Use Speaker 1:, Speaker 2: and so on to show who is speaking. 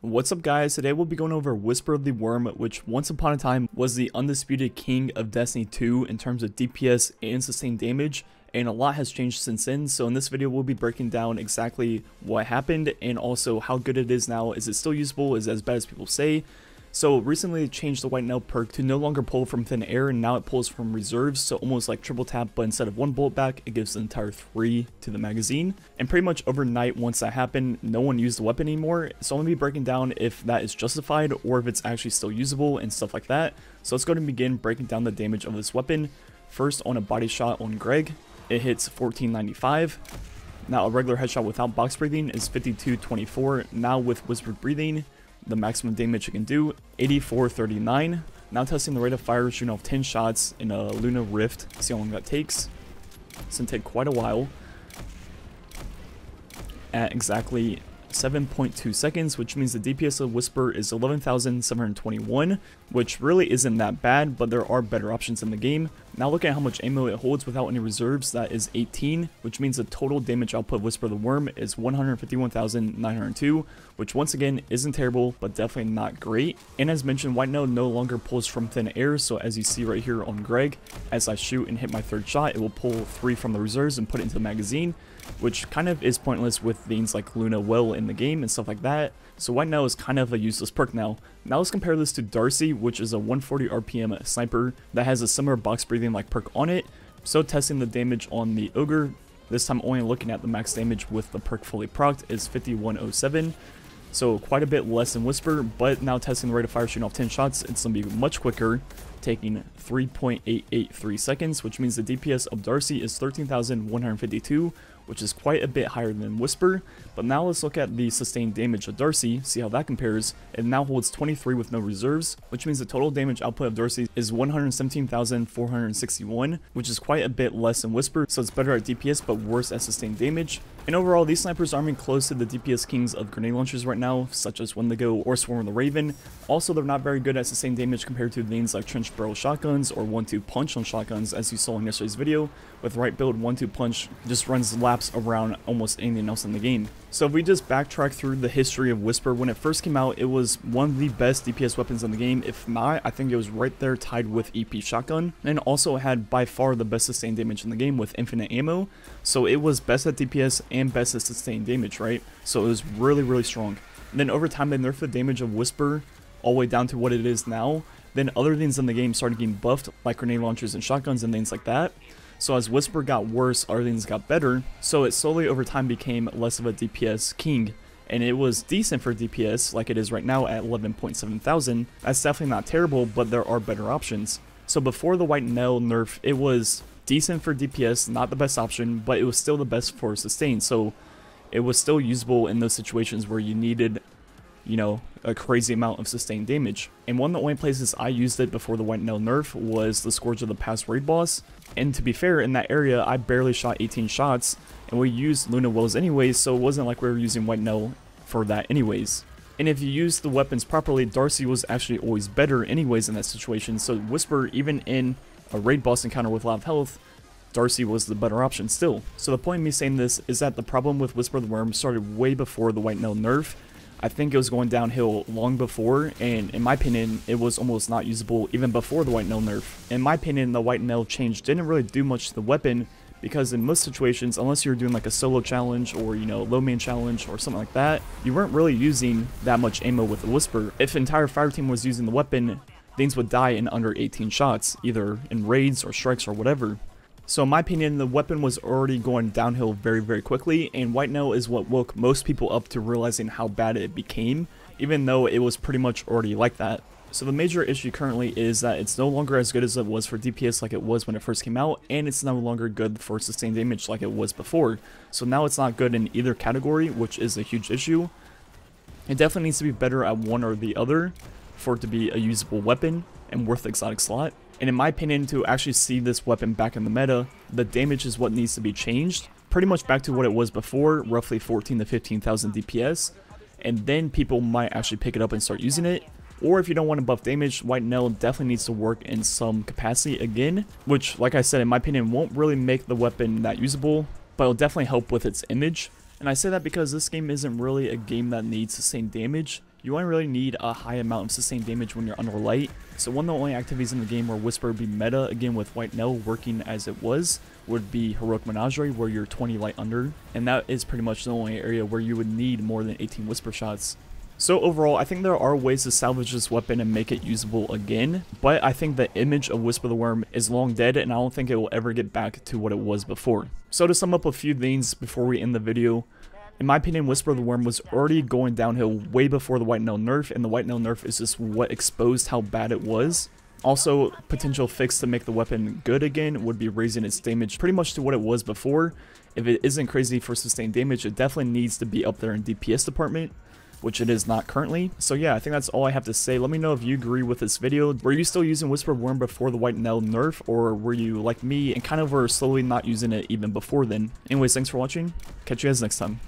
Speaker 1: What's up guys, today we'll be going over Whisper of the Worm, which once upon a time was the undisputed king of Destiny 2 in terms of DPS and sustained damage, and a lot has changed since then. So in this video we'll be breaking down exactly what happened and also how good it is now. Is it still usable? Is it as bad as people say? So recently they changed the White Nail perk to no longer pull from thin air, and now it pulls from reserves, so almost like triple tap, but instead of one bullet back, it gives the entire 3 to the magazine. And pretty much overnight, once that happened, no one used the weapon anymore, so I'm going to be breaking down if that is justified or if it's actually still usable and stuff like that. So let's go ahead and begin breaking down the damage of this weapon. First, on a body shot on Greg, it hits 1495. Now a regular headshot without box breathing is 5224. Now with whispered breathing, the maximum damage you can do, 8439. Now testing the rate of fire, shooting off 10 shots in a Luna Rift. See how long that takes. It's gonna take quite a while. At exactly 7.2 seconds, which means the DPS of Whisper is 11,721, which really isn't that bad, but there are better options in the game. Now look at how much ammo it holds without any reserves. That is 18, which means the total damage output of Whisper the Worm is 151,902, which once again isn't terrible, but definitely not great. And as mentioned, White Nail no longer pulls from thin air, so as you see right here on Greg, as I shoot and hit my third shot, it will pull 3 from the reserves and put it into the magazine, which kind of is pointless with things like Luna Will in the game and stuff like that. So White Nail is kind of a useless perk now. Now let's compare this to Darcy, which is a 140 RPM sniper that has a similar box breathing like perk on it. So testing the damage on the Ogre, this time only looking at the max damage with the perk fully procced, is 5107. So quite a bit less than Whisper, but now testing the rate of fire, shooting off 10 shots, it's going to be much quicker, taking 3.883 seconds, which means the DPS of Darcy is 13,152, which is quite a bit higher than Whisper. But now let's look at the sustained damage of Darcy, see how that compares. It now holds 23 with no reserves, which means the total damage output of Darcy is 117,461, which is quite a bit less than Whisper, so it's better at DPS but worse at sustained damage. And overall, these snipers aren't even close to the DPS kings of grenade launchers right now, such as Wendigo or Swarm of the Raven. Also, they're not very good at sustained damage compared to things like trench barrel shotguns or 1-2 punch on shotguns, as you saw in yesterday's video. With right build, 1-2 punch just runs laps around almost anything else in the game. So if we just backtrack through the history of Whisper, when it first came out, it was one of the best DPS weapons in the game. If not, I think it was right there tied with EP Shotgun, and also had by far the best sustained damage in the game with infinite ammo. So it was best at DPS and best at sustained damage, right? So it was really strong. And then over time they nerfed the damage of Whisper all the way down to what it is now. Then other things in the game started getting buffed, like grenade launchers and shotguns and things like that. So as Whisper got worse, other things got better, so it slowly over time became less of a DPS king. And it was decent for DPS, like it is right now at 11.7 thousand. That's definitely not terrible, but there are better options. So before the White Nail nerf, it was decent for DPS, not the best option, but it was still the best for sustain. So it was still usable in those situations where you needed, you know, a crazy amount of sustained damage. And one of the only places I used it before the White Nail nerf was the Scourge of the Past raid boss. And to be fair, in that area, I barely shot 18 shots, and we used Luna Wills anyways, so it wasn't like we were using White Nail for that anyways. And if you use the weapons properly, Darcy was actually always better anyways in that situation, so Whisper, even in a raid boss encounter with a lot of health, Darcy was the better option still. So the point of me saying this is that the problem with Whisper the Worm started way before the White Nail nerf. I think it was going downhill long before, and in my opinion, it was almost not usable even before the White Nail nerf. In my opinion, the White Nail change didn't really do much to the weapon, because in most situations, unless you were doing like a solo challenge or, you know, low man challenge or something like that, you weren't really using that much ammo with the Whisper. If the entire fire team was using the weapon, things would die in under 18 shots, either in raids or strikes or whatever. So in my opinion, the weapon was already going downhill very quickly, and White Nail is what woke most people up to realizing how bad it became, even though it was pretty much already like that. So the major issue currently is that it's no longer as good as it was for DPS like it was when it first came out, and it's no longer good for sustained damage like it was before. So now it's not good in either category, which is a huge issue. It definitely needs to be better at one or the other for it to be a usable weapon and worth the exotic slot. And in my opinion, to actually see this weapon back in the meta, the damage is what needs to be changed. Pretty much back to what it was before, roughly 14 to 15,000 DPS. And then people might actually pick it up and start using it. Or if you don't want to buff damage, White Nail definitely needs to work in some capacity again. Which, like I said, in my opinion, won't really make the weapon that usable, but it'll definitely help with its image. And I say that because this game isn't really a game that needs sustained damage. you only really need a high amount of sustained damage when you're under light. So one of the only activities in the game where Whisper would be meta, again with White Nell working as it was, would be Heroic Menagerie, where you're 20 light under, and that is pretty much the only area where you would need more than 18 Whisper shots. So overall, I think there are ways to salvage this weapon and make it usable again, but I think the image of Whisper the Worm is long dead, and I don't think it will ever get back to what it was before. So to sum up a few things before we end the video, in my opinion, Whisper the Worm was already going downhill way before the White Nell nerf, and the White Nell nerf is just what exposed how bad it was. Also, potential fix to make the weapon good again would be raising its damage pretty much to what it was before. If it isn't crazy for sustained damage, it definitely needs to be up there in DPS department, which it is not currently. So yeah, I think that's all I have to say. Let me know if you agree with this video. Were you still using Whisper Worm before the White Nell nerf, or were you like me and kind of were slowly not using it even before then? Anyways, thanks for watching. Catch you guys next time.